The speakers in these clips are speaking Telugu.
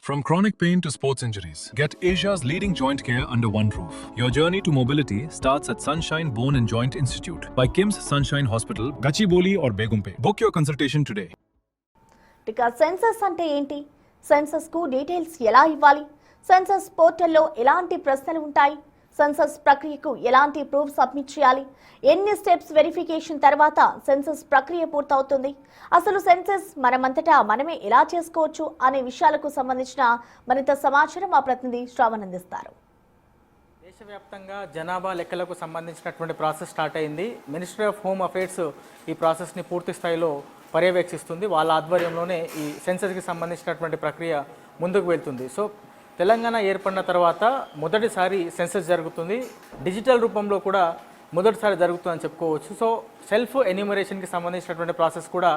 From chronic pain to sports injuries, get Asia's leading joint care under one roof. Your journey to mobility starts at Sunshine Bone and Joint Institute by KIMS Sunshine Hospital, Gachibowli or Begumpe. Book your consultation today. ఇక సెన్సస్ అంటే ఏంటి? సెన్సస్ కు డీటెయిల్స్ ఎలా ఇవ్వాలి? సెన్సస్ పోర్టల్లో ఎలాంటి ప్రశ్నలు ఉంటాయి? సెన్సస్ ప్రక్రియకు ఎలాంటి ప్రూఫ్ సబ్మిట్ చేయాలి? ఎన్ని స్టెప్స్ వెరిఫికేషన్ తర్వాత సెన్సస్ ప్రక్రియ పూర్తవుతుంది? అసలు సెన్సస్ మనమంతటా మనమే ఎలా చేసుకోవచ్చు అనే విషయాలకు సంబంధించిన మరింత సమాచారం మా ప్రతినిధి శ్రావణ్ అందిస్తారు. దేశవ్యాప్తంగా జనాభా లెక్కలకు సంబంధించినటువంటి ప్రాసెస్ స్టార్ట్ అయింది. మినిస్ట్రీ ఆఫ్ హోమ్ అఫైర్స్ ఈ ప్రాసెస్ని పూర్తి స్థాయిలో పర్యవేక్షిస్తుంది. వాళ్ళ ఆధ్వర్యంలోనే ఈ సెన్సస్కి సంబంధించినటువంటి ప్రక్రియ ముందుకు వెళ్తుంది. సో తెలంగాణ ఏర్పడిన తర్వాత మొదటిసారి సెన్సస్ జరుగుతుంది. డిజిటల్ రూపంలో కూడా మొదటిసారి జరుగుతుందని చెప్పుకోవచ్చు. సో సెల్ఫ్ ఎన్యూమరేషన్కి సంబంధించినటువంటి ప్రాసెస్ కూడా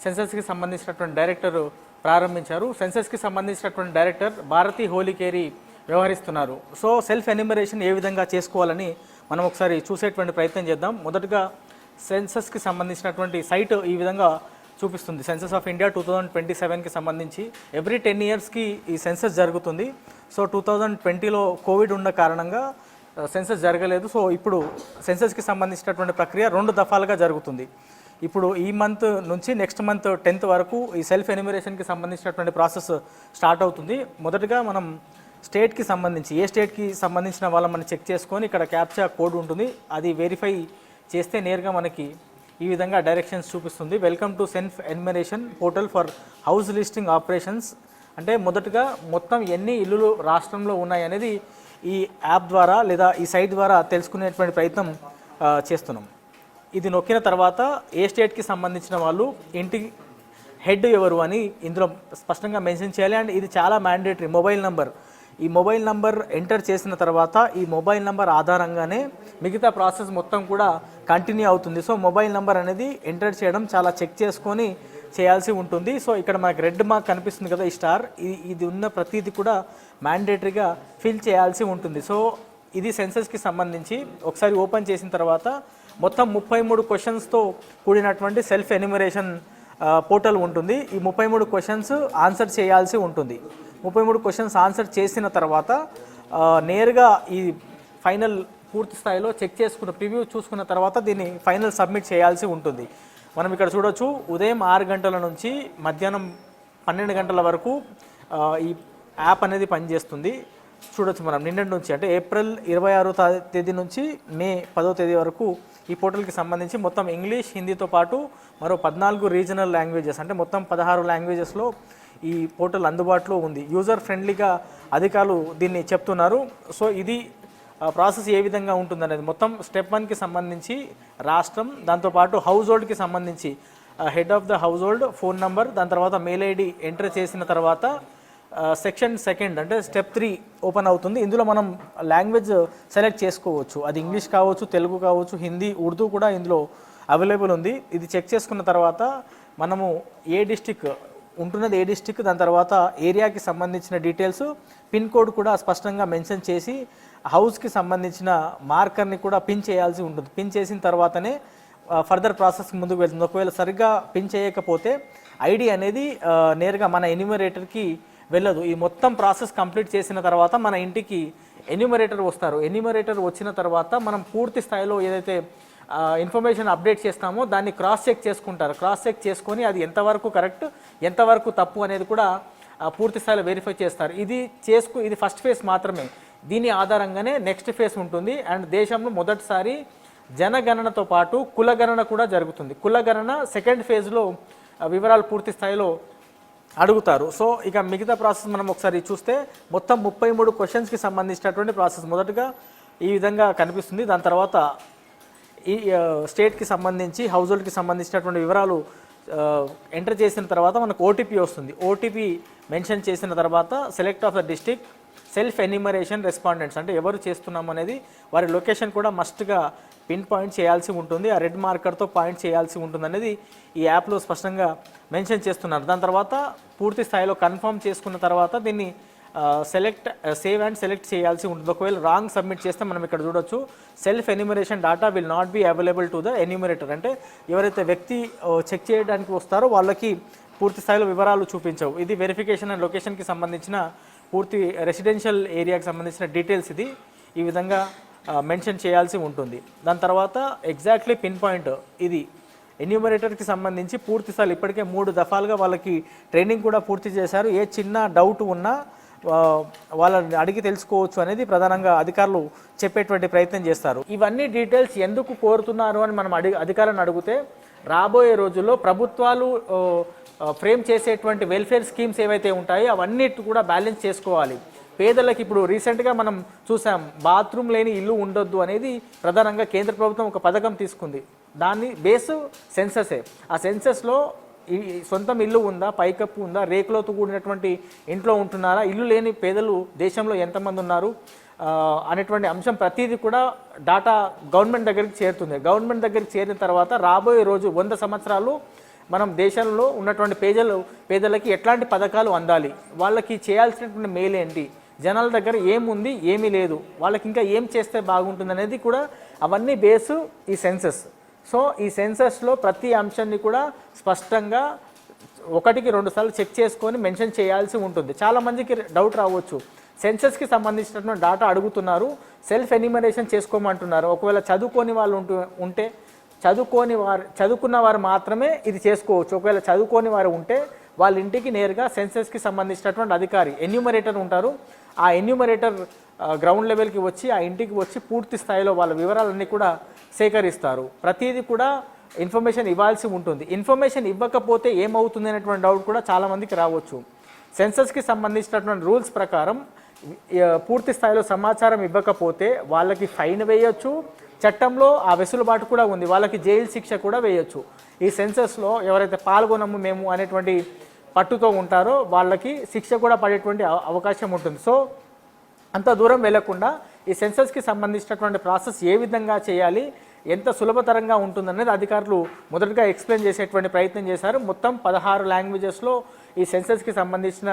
సెన్సస్కి సంబంధించినటువంటి డైరెక్టర్ ప్రారంభించారు. సెన్సస్కి సంబంధించినటువంటి డైరెక్టర్ భారతి హోలికేరి వ్యవహరిస్తున్నారు. సో సెల్ఫ్ ఎన్యూమరేషన్ ఏ విధంగా చేసుకోవాలని మనం ఒకసారి చూసేటువంటి ప్రయత్నం చేద్దాం. మొదటగా సెన్సస్కి సంబంధించినటువంటి సైట్ ఈ విధంగా చూపిస్తుంది. సెన్సస్ ఆఫ్ ఇండియా 2027కి సంబంధించి ఎవ్రీ 10 ఇయర్స్కి ఈ సెన్సస్ జరుగుతుంది. సో 2020లో కోవిడ్ ఉన్న కారణంగా సెన్సస్ జరగలేదు. సో ఇప్పుడు సెన్సస్కి సంబంధించినటువంటి ప్రక్రియ 2 దఫాలుగా జరుగుతుంది. ఇప్పుడు ఈ మంత్ నుంచి నెక్స్ట్ మంత్ 10th వరకు ఈ సెల్ఫ్ ఎన్యూమరేషన్కి సంబంధించినటువంటి ప్రాసెస్ స్టార్ట్ అవుతుంది. మొదటగా మనం స్టేట్కి సంబంధించి ఏ స్టేట్కి సంబంధించిన వాళ్ళని మనం చెక్ చేసుకొని ఇక్కడ క్యాప్చా కోడ్ ఉంటుంది. అది వెరిఫై చేస్తే నేరుగా మనకి ఈ విధంగా డైరెక్షన్స్ చూపిస్తుంది. Welcome to self enumeration portal for house listing operations. అంటే మొదటగా మొత్తం ఎన్ని ఇల్లులు రాష్ట్రంలో ఉన్నాయి అనేది ఈ యాప్ ద్వారా లేదా ఈ సైట్ ద్వారా తెలుసుకునేటువంటి ప్రయత్నం చేస్తున్నాం. ఇది నొక్కిన తర్వాత ఏ స్టేట్కి సంబంధించిన వాళ్ళు ఇంటి హెడ్ ఎవరు అని ఇందులో స్పష్టంగా మెన్షన్ చేయాలి. అండ్ ఇది చాలా మ్యాండేటరీ. మొబైల్ నంబర్, ఈ మొబైల్ నంబర్ ఎంటర్ చేసిన తర్వాత ఈ మొబైల్ నంబర్ ఆధారంగానే మిగతా ప్రాసెస్ మొత్తం కూడా కంటిన్యూ అవుతుంది. సో మొబైల్ నంబర్ అనేది ఎంటర్ చేయడం చాలా చెక్ చేసుకొని చేయాల్సి ఉంటుంది. సో ఇక్కడ మనకు రెడ్ మార్క్ కనిపిస్తుంది కదా, ఈ స్టార్, ఇది ఉన్న ప్రతిదీ కూడా మ్యాండేటరీగా ఫిల్ చేయాల్సి ఉంటుంది. సో ఇది సెన్సస్కి సంబంధించి ఒకసారి ఓపెన్ చేసిన తర్వాత మొత్తం 33 క్వశ్చన్స్తో కూడినటువంటి సెల్ఫ్ ఎన్యూమరేషన్ పోర్టల్ ఉంటుంది. ఈ 33 క్వశ్చన్స్ ఆన్సర్ చేయాల్సి ఉంటుంది. 33 క్వశ్చన్స్ ఆన్సర్ చేసిన తర్వాత నేరుగా ఈ ఫైనల్ పూర్తి స్థాయిలో చెక్ చేసుకున్న ప్రివ్యూ చూసుకున్న తర్వాత దీన్ని ఫైనల్ సబ్మిట్ చేయాల్సి ఉంటుంది. మనం ఇక్కడ చూడొచ్చు, ఉదయం 6 గంటల నుంచి మధ్యాహ్నం 12 గంటల వరకు ఈ యాప్ అనేది పనిచేస్తుంది. చూడొచ్చు మనం నిన్నటి నుంచి అంటే ఏప్రిల్ 26వ తేదీ నుంచి మే 10వ తేదీ వరకు ఈ పోర్టల్కి సంబంధించి మొత్తం ఇంగ్లీష్, హిందీతో పాటు మరో 14 రీజనల్ లాంగ్వేజెస్ అంటే మొత్తం 16 లాంగ్వేజెస్లో ఈ పోర్టల్ అందుబాటులో ఉంది. యూజర్ ఫ్రెండ్లీగా అధికారులు దీన్ని చెప్తున్నారు. సో ఇది ప్రాసెస్ ఏ విధంగా ఉంటుందనేది మొత్తం స్టెప్ 1కి సంబంధించి రాష్ట్రం, దాంతోపాటు హౌస్ హోల్డ్కి సంబంధించి head of the house hold phone number, దాని తర్వాత మెయిల్ ఐడి ఎంటర్ చేసిన తర్వాత సెక్షన్ 2 అంటే స్టెప్ 3 ఓపెన్ అవుతుంది. ఇందులో మనం లాంగ్వేజ్ సెలెక్ట్ చేసుకోవచ్చు. అది ఇంగ్లీష్ కావచ్చు, తెలుగు కావచ్చు, హిందీ, ఉర్దూ కూడా ఇందులో అవైలబుల్ ఉంది. ఇది చెక్ చేసుకున్న తర్వాత మనము ఏ డిస్టిక్ ఉంటున్నది, ఏ డిస్టిక్, దాని తర్వాత ఏరియాకి సంబంధించిన డీటెయిల్స్, పిన్ కోడ్ కూడా స్పష్టంగా మెన్షన్ చేసి హౌస్కి సంబంధించిన మార్కర్ని కూడా పిన్ చేయాల్సి ఉంటుంది. పిన్ చేసిన తర్వాతనే ఫర్దర్ ప్రాసెస్ ముందుకు వెళ్తుంది. ఒకవేళ సరిగ్గా పిన్ చేయకపోతే ఐడి అనేది నేరుగా మన ఎన్యూమరేటర్కి వెళ్ళదు. ఈ మొత్తం ప్రాసెస్ కంప్లీట్ చేసిన తర్వాత మన ఇంటికి ఎన్యూమరేటర్ వస్తారు. ఎన్యూమరేటర్ వచ్చిన తర్వాత మనం పూర్తి స్థాయిలో ఏదైతే ఇన్ఫర్మేషన్ అప్డేట్ చేస్తామో దాన్ని క్రాస్ చెక్ చేసుకుంటారు. క్రాస్ చెక్ చేసుకొని అది ఎంతవరకు కరెక్ట్, ఎంతవరకు తప్పు అనేది కూడా పూర్తి స్థాయిలో వెరిఫై చేస్తారు. ఇది ఫస్ట్ ఫేజ్ మాత్రమే. దీని ఆధారంగానే నెక్స్ట్ ఫేజ్ ఉంటుంది. అండ్ దేశంలో మొదటిసారి జనగణనతో పాటు కులగణన కూడా జరుగుతుంది. కులగణన సెకండ్ ఫేజ్లో వివరాలు పూర్తి స్థాయిలో అడుగుతారు. సో ఇక మిగతా ప్రాసెస్ మనం ఒకసారి చూస్తే మొత్తం 33 క్వశ్చన్స్కి సంబంధించినటువంటి ప్రాసెస్ మొదటగా ఈ విధంగా కనిపిస్తుంది. దాని తర్వాత ఈ స్టేట్కి సంబంధించి హౌస్ హోల్డ్కి సంబంధించినటువంటి వివరాలు ఎంటర్ చేసిన తర్వాత మనకు ఓటీపీ వస్తుంది. ఓటీపీ మెన్షన్ చేసిన తర్వాత select of the district, self enumeration respondents అంటే ఎవరు చేస్తున్నాము అనేది వారి లొకేషన్ కూడా మస్ట్గా పిన్ పాయింట్ చేయాల్సి ఉంటుంది. ఆ రెడ్ మార్కర్తో పాయింట్ చేయాల్సి ఉంటుంది అనేది ఈ యాప్లో స్పష్టంగా మెన్షన్ చేస్తున్నారు. దాని తర్వాత పూర్తి స్థాయిలో కన్ఫర్మ్ చేసుకున్న తర్వాత దీన్ని సేవ్ అండ్ సెలెక్ట్ చేయాల్సి ఉంటుంది. ఒకవేళ రాంగ్ సబ్మిట్ చేస్తే మనం ఇక్కడ చూడొచ్చు, self enumeration data will not be available to the enumerator. అంటే ఎవరైతే వ్యక్తి చెక్ చేయడానికి వస్తారో వాళ్ళకి పూర్తి స్థాయిలో వివరాలు చూపించవు. ఇది వెరిఫికేషన్ అండ్ లొకేషన్కి సంబంధించిన పూర్తి రెసిడెన్షియల్ ఏరియాకి సంబంధించిన డీటెయిల్స్ ఇది ఈ విధంగా మెన్షన్ చేయాల్సి ఉంటుంది. దాని తర్వాత ఎగ్జాక్ట్లీ పిన్ పాయింట్ ఇది ఎన్యూమరేటర్కి సంబంధించి పూర్తి స్థాయిలో ఇప్పటికే 3 దఫాలుగా వాళ్ళకి ట్రైనింగ్ కూడా పూర్తి చేశారు. ఏ చిన్న డౌట్ ఉన్నా వాళ్ళని అడిగి తెలుసుకోవచ్చు అనేది ప్రధానంగా అధికారులు చెప్పేటువంటి ప్రయత్నం చేస్తారు. ఇవన్నీ డీటెయిల్స్ ఎందుకు కోరుతున్నారు అని మనం అధికారులను అడిగితే, రాబోయే రోజుల్లో ప్రభుత్వాలు ఫ్రేమ్ చేసేటువంటి వెల్ఫేర్ స్కీమ్స్ ఏవైతే ఉంటాయో అవన్నీ కూడా బ్యాలెన్స్ చేసుకోవాలి. పేదలకు ఇప్పుడు రీసెంట్గా మనం చూసాం, బాత్రూమ్ లేని ఇల్లు ఉండొద్దు అనేది ప్రధానంగా కేంద్ర ప్రభుత్వం ఒక పథకం తీసుకుంది. దాన్ని బేసు సెన్ససే. ఆ సెన్సస్లో సొంతం ఇల్లు ఉందా, పైకప్పు ఉందా, రేకులతో కూడినటువంటి ఇంట్లో ఉంటున్నారా, ఇల్లు లేని పేదలు దేశంలో ఎంతమంది ఉన్నారు అనేటువంటి అంశం ప్రతిదీ కూడా డాటా గవర్నమెంట్ దగ్గరికి చేరుతుంది. గవర్నమెంట్ దగ్గరికి చేరిన తర్వాత రాబోయే రోజు 100 సంవత్సరాలు మనం దేశంలో ఉన్నటువంటి పేదలకి ఎట్లాంటి పథకాలు అందాలి, వాళ్ళకి చేయాల్సినటువంటి మేలు ఏంటి, జనాల దగ్గర ఏముంది ఏమీ లేదు, వాళ్ళకి ఇంకా ఏం చేస్తే బాగుంటుంది అనేది కూడా అవన్నీ బేసు ఈ సెన్సస్. సో ఈ సెన్సస్లో ప్రతి అంశాన్ని కూడా స్పష్టంగా 1-2 సార్లు చెక్ చేసుకొని మెన్షన్ చేయాల్సి ఉంటుంది. చాలామందికి డౌట్ రావచ్చు, సెన్సస్కి సంబంధించినటువంటి డాటా అడుగుతున్నారు, సెల్ఫ్ ఎన్యూమరేషన్ చేసుకోమంటున్నారు. ఒకవేళ చదువుకోని వాళ్ళు ఉంటే చదువుకున్న వారు మాత్రమే ఇది చేసుకోవచ్చు. ఒకవేళ చదువుకోని వారు ఉంటే వాళ్ళ ఇంటికి నేరుగా సెన్సస్కి సంబంధించినటువంటి అధికారి ఎన్యూమరేటర్ ఉంటారు. ఆ ఎన్యూమరేటర్ గ్రౌండ్ లెవెల్కి వచ్చి ఆ ఇంటికి వచ్చి పూర్తి స్థాయిలో వాళ్ళ వివరాలన్నీ కూడా సేకరిస్తారు. ప్రతిదీ కూడా ఇన్ఫర్మేషన్ ఇవ్వాల్సి ఉంటుంది. ఇన్ఫర్మేషన్ ఇవ్వకపోతే ఏమవుతుంది అనేటువంటి డౌట్ కూడా చాలామందికి రావచ్చు. సెన్సస్కి సంబంధించినటువంటి రూల్స్ ప్రకారం పూర్తి స్థాయిలో సమాచారం ఇవ్వకపోతే వాళ్ళకి ఫైన్ వేయొచ్చు, చట్టంలో ఆ వెసులుబాటు కూడా ఉంది, వాళ్ళకి జైలు శిక్ష కూడా వేయొచ్చు. ఈ సెన్సస్లో ఎవరైతే పాల్గొనము మేము అనేటువంటి పట్టుతో ఉంటారో వాళ్ళకి శిక్ష కూడా పడేటువంటి అవకాశం ఉంటుంది. సో అంత దూరం వెళ్లకుండా ఈ సెన్సస్కి సంబంధించినటువంటి ప్రాసెస్ ఏ విధంగా చేయాలి, ఎంత సులభతరంగా ఉంటుందనేది అధికారులు మొదటగా ఎక్స్ప్లెయిన్ చేసేటువంటి ప్రయత్నం చేశారు. మొత్తం 16 లాంగ్వేజెస్లో ఈ సెన్సస్కి సంబంధించిన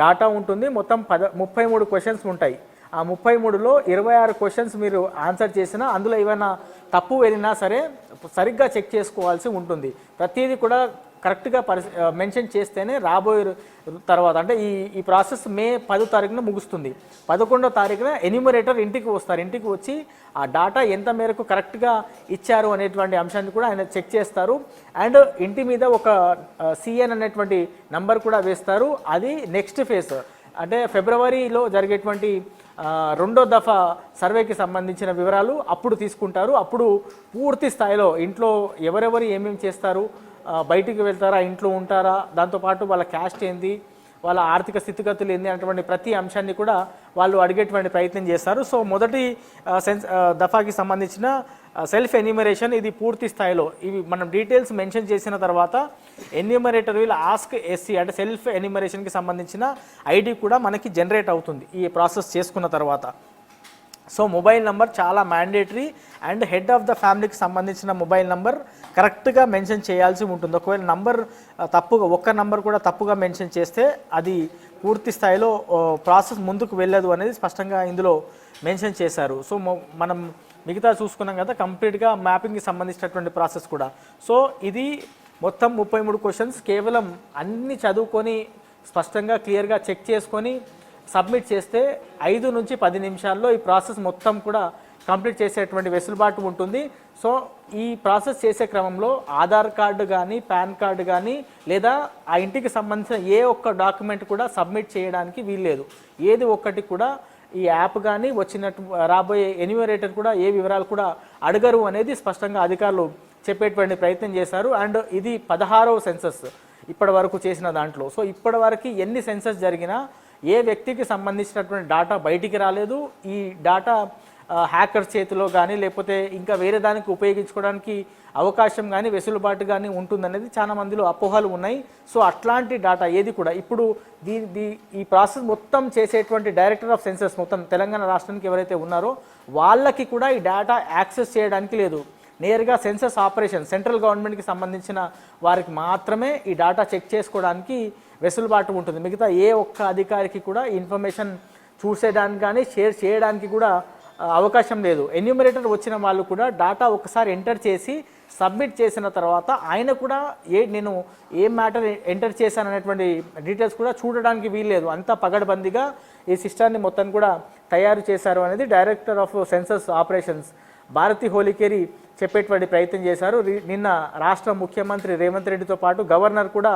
డాటా ఉంటుంది. మొత్తం 33 క్వశ్చన్స్ ఉంటాయి. ఆ 33లో 26 క్వశ్చన్స్ మీరు ఆన్సర్ చేసినా అందులో ఏమైనా తప్పు వెళ్ళినా సరే సరిగ్గా చెక్ చేసుకోవాల్సి ఉంటుంది. ప్రతిదీ కూడా కరెక్ట్గా మెన్షన్ చేస్తేనే రాబోయే తర్వాత అంటే ఈ ప్రాసెస్ మే 10వ తారీఖున ముగుస్తుంది. 11వ తారీఖున ఎన్యూమరేటర్ ఇంటికి వస్తారు. ఇంటికి వచ్చి ఆ డాటా ఎంత మేరకు కరెక్ట్గా ఇచ్చారు అనేటువంటి అంశాన్ని కూడా ఆయన చెక్ చేస్తారు. అండ్ ఇంటి మీద ఒక సిఎన్ అనేటువంటి నంబర్ కూడా వేస్తారు. అది నెక్స్ట్ ఫేజ్ అంటే ఫిబ్రవరిలో జరిగేటువంటి 2వ దఫా సర్వేకి సంబంధించిన వివరాలు అప్పుడు తీసుకుంటారు. అప్పుడు పూర్తి స్థాయిలో ఇంట్లో ఎవరెవరు ఏమేమి చేస్తారు, బయటికి వెళ్తారా, ఇంట్లో ఉంటారా, దాంతోపాటు వాళ్ళ క్యాస్ట్ ఏంది, వాళ్ళ ఆర్థిక స్థితిగతులు ఏంది అనేటువంటి ప్రతి అంశాన్ని కూడా వాళ్ళు అడిగేటువంటి ప్రయత్నం చేస్తారు. సో మొదటి దఫాకి సంబంధించిన సెల్ఫ్ ఎన్యూమరేషన్ ఇది పూర్తి స్థాయిలో ఇవి మనం డీటెయిల్స్ మెన్షన్ చేసిన తర్వాత ఎన్యూమరేటర్ విల్ ఆస్క్ ఎస్సీ అంటే సెల్ఫ్ ఎన్యూమరేషన్కి సంబంధించిన ఐడి కూడా మనకి జనరేట్ అవుతుంది ఈ ప్రాసెస్ చేసుకున్న తర్వాత. సో మొబైల్ నంబర్ చాలా mandatory and head of the ఫ్యామిలీకి సంబంధించిన మొబైల్ నంబర్ కరెక్ట్గా మెన్షన్ చేయాల్సి ఉంటుంది. ఒకవేళ నంబర్ తప్పుగా ఒక్క నంబర్ కూడా తప్పుగా మెన్షన్ చేస్తే అది పూర్తి స్థాయిలో ప్రాసెస్ ముందుకు వెళ్ళదు అనేది స్పష్టంగా ఇందులో మెన్షన్ చేశారు. సో మనం మిగతా చూసుకున్నాం కదా కంప్లీట్గా మ్యాపింగ్కి సంబంధించినటువంటి ప్రాసెస్ కూడా. సో ఇది మొత్తం 33 క్వశ్చన్స్ కేవలం అన్ని చదువుకొని స్పష్టంగా క్లియర్గా చెక్ చేసుకొని సబ్మిట్ చేస్తే 5 నుంచి 10 నిమిషాల్లో ఈ ప్రాసెస్ మొత్తం కూడా కంప్లీట్ చేసేటువంటి వెసులుబాటు ఉంటుంది. సో ఈ ప్రాసెస్ చేసే క్రమంలో ఆధార్ కార్డు కానీ పాన్ కార్డు కానీ లేదా ఆ ఇంటికి సంబంధించిన ఏ ఒక్క డాక్యుమెంట్ కూడా సబ్మిట్ చేయడానికి వీల్లేదు. ఏది ఒక్కటి కూడా ఈ యాప్ కానీ వచ్చినట్టు రాబోయే ఎన్యూమరేటర్ కూడా ఏ వివరాలు కూడా అడగరు అనేది స్పష్టంగా అధికారులు చెప్పేటువంటి ప్రయత్నం చేశారు. అండ్ ఇది 16వ సెన్సస్ ఇప్పటి వరకు చేసిన దాంట్లో. సో ఇప్పటి వరకు ఎన్ని సెన్సస్ జరిగినా ఏ వ్యక్తికి సంబంధించినటువంటి డాటా బయటికి రాలేదు. ఈ డాటా హ్యాకర్ చేతిలో కానీ లేకపోతే ఇంకా వేరే దానికి ఉపయోగించుకోవడానికి అవకాశం కానీ వెసులుబాటు కానీ ఉంటుందనేది చాలా మందిలో అపోహలు ఉన్నాయి. సో అట్లాంటి డాటా ఏది కూడా ఇప్పుడు ఈ ప్రాసెస్ మొత్తం చేసేటువంటి డైరెక్టర్ ఆఫ్ సెన్సస్ మొత్తం తెలంగాణ రాష్ట్రానికి ఎవరైతే ఉన్నారో వాళ్ళకి కూడా ఈ డేటా యాక్సెస్ చేయడానికి లేదు. నేరుగా సెన్సస్ ఆపరేషన్ సెంట్రల్ గవర్నమెంట్కి సంబంధించిన వారికి మాత్రమే ఈ డేటా చెక్ చేసుకోవడానికి వెసులుబాటు ఉంటుంది. మిగతా ఏ ఒక్క అధికారికి కూడా ఈ ఇన్ఫర్మేషన్ చూసేయడానికి కానీ షేర్ చేయడానికి కూడా అవకాశం లేదు. ఎన్యూమరేటర్ వచ్చిన వాళ్ళు కూడా డేటా ఒకసారి ఎంటర్ చేసి సబ్మిట్ చేసిన తర్వాత ఆయన కూడా నేను ఏ మ్యాటర్ ఎంటర్ చేశాను అనేటువంటి డీటెయిల్స్ కూడా చూడడానికి వీల్లేదు. అంతా పగడబందీగా ఈ సిస్టాన్ని మొత్తం కూడా తయారు చేశారు అనేది director of census operations Bharati Holikeri చెప్పేటువంటి ప్రయత్నం చేశారు. నిన్న రాష్ట్ర ముఖ్యమంత్రి రేవంత్ రెడ్డితో పాటు గవర్నర్ కూడా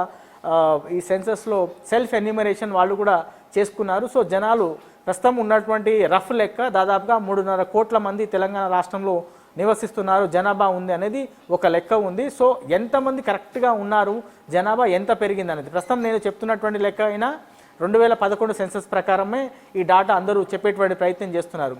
ఈ సెన్సస్లో సెల్ఫ్ ఎన్యూమరేషన్ వాళ్ళు కూడా చేసుకున్నారు. సో జనాలు ప్రస్తుతం ఉన్నటువంటి రఫ్ లెక్క దాదాపుగా 3.5 కోట్ల మంది తెలంగాణ రాష్ట్రంలో నివసిస్తున్నారు, జనాభా ఉంది అనేది ఒక లెక్క ఉంది. సో ఎంతమంది కరెక్ట్గా ఉన్నారు, జనాభా ఎంత పెరిగింది అనేది ప్రస్తుతం నేను చెప్తున్నటువంటి లెక్క అయినా 2011 సెన్సస్ ప్రకారమే ఈ డాటా అందరూ చెప్పేటువంటి ప్రయత్నం చేస్తున్నారు.